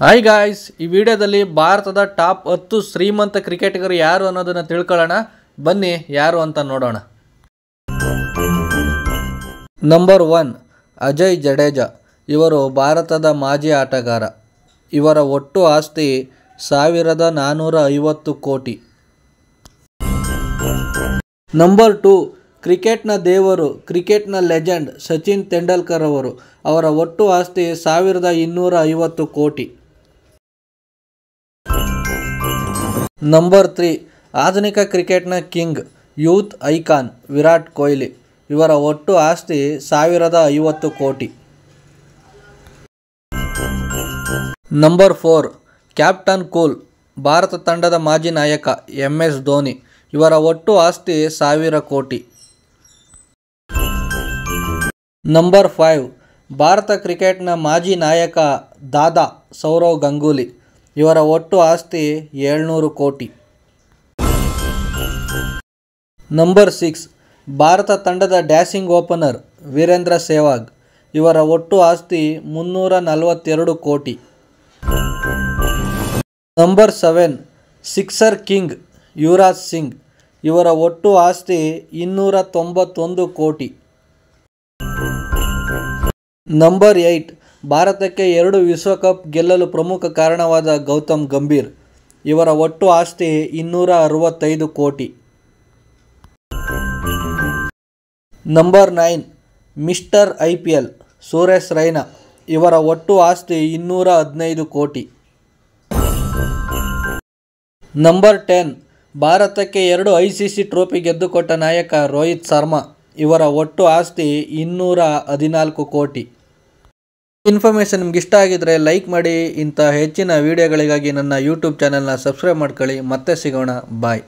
Hi guys, ಈ ವಿಡಿಯೋದಲ್ಲಿ ಭಾರತದ ಟಾಪ್ 10 ಶ್ರೀಮಂತ ಕ್ರಿಕೆಟಿಗರು ಯಾರು ಅನ್ನೋದನ್ನು ತಿಳ್ಕೊಳ್ಳೋಣ. ಬನ್ನಿ ಯಾರು ಅಂತ ನೋಡೋಣ. ನಂಬರ್ 1 ಅಜಯ್ ಜಡೇಜಾ. ಇವರು ಭಾರತದ ಮಾಜಿ ಆಟಗಾರ. ಇವರ ಒಟ್ಟು ಆಸ್ತಿ 1450 ಕೋಟಿ. ನಂಬರ್ 2 ಕ್ರಿಕೆಟ್ನ ದೇವರು, ಕ್ರಿಕೆಟ್ನ ಲೆಜೆಂಡ್ ಸಚಿನ್ ತೆಂಡೂಲ್ಕರ್ ಅವರು. ಅವರ ಒಟ್ಟು ಆಸ್ತಿ 1250 ಕೋಟಿ. ನಂಬರ್ 3 ಆಧುನಿಕ ಕ್ರಿಕೆಟ್ನ king, youth icon Virat Kohli. ಇವರ ಒಟ್ಟು ಆಸ್ತಿ 1050 ಕೋಟಿ. ನಂಬರ್ 4 ಕ್ಯಾಪ್ಟನ್ ಕೂಲ್, ಭಾರತ ತಂಡದ ಮಾಜಿ ನಾಯಕ MS ಧೋನಿ. ಇವರ ಒಟ್ಟು ಆಸ್ತಿ 1000 ಕೋಟಿ. ನಂಬರ್ 5 ಭಾರತ ಕ್ರಿಕೆಟ್ನ ಮಾಜಿ ನಾಯಕ ದಾದಾ ಸೌರವ್ ಗಂಗೂಲಿ. ಇವರ ಒಟ್ಟು ಆಸ್ತಿ 700 ಕೋಟಿ. ನಂಬರ್ 6 ಭಾರತ ತಂಡದ ಡ್ಯಾಶಿಂಗ್ ಓಪನರ್ ವೀರೇಂದ್ರ ಸೆಹ್ವಾಗ್. ಇವರ ಒಟ್ಟು ಆಸ್ತಿ 342 ಕೋಟಿ. Number 7 sixer king Yuvraj Singh. ಇವರ ಒಟ್ಟು ಆಸ್ತಿ 291 ಕೋಟಿ. ನಂಬರ್ 8 ಭಾರತಕ್ಕೆ 2 ವಿಶ್ವಕಪ್ ಗೆಲ್ಲಲು ಪ್ರಮುಖ ಕಾರಣವಾದ ಗೌತಮ್ ಗಂಭೀರ್. ಇವರ ಒಟ್ಟು ಆಸ್ತಿ 265 ಕೋಟಿ. Number 9 mister IPL Suresh Raina. ಇವರ ಒಟ್ಟು ಆಸ್ತಿ 215 ಕೋಟಿ. ನಂಬರ್ 10 ಭಾರತಕ್ಕೆ 2 ICC ಟ್ರೋಫಿ ಗೆದ್ದುಕೊಟ್ಟ ನಾಯಕ ರೋಹಿತ್ ಶರ್ಮಾ. ಇವರ ಒಟ್ಟು ಆಸ್ತಿ 214 ಕೋಟಿ. ಇನ್ಫಾರ್ಮೇಷನ್ ನಿಮ್ಗೆ ಇಷ್ಟ ಆಗಿದ್ರೆ ಲೈಕ್ ಮಾಡಿ. ಇಂಥ ಹೆಚ್ಚಿನ ವಿಡಿಯೋಗಳಿಗಾಗಿ ನನ್ನ ಯೂಟ್ಯೂಬ್ ಚಾನಲ್ನ ಸಬ್ಸ್ಕ್ರೈಬ್ ಮಾಡ್ಕೊಳ್ಳಿ. ಮತ್ತೆ ಸಿಗೋಣ. ಬಾಯ್.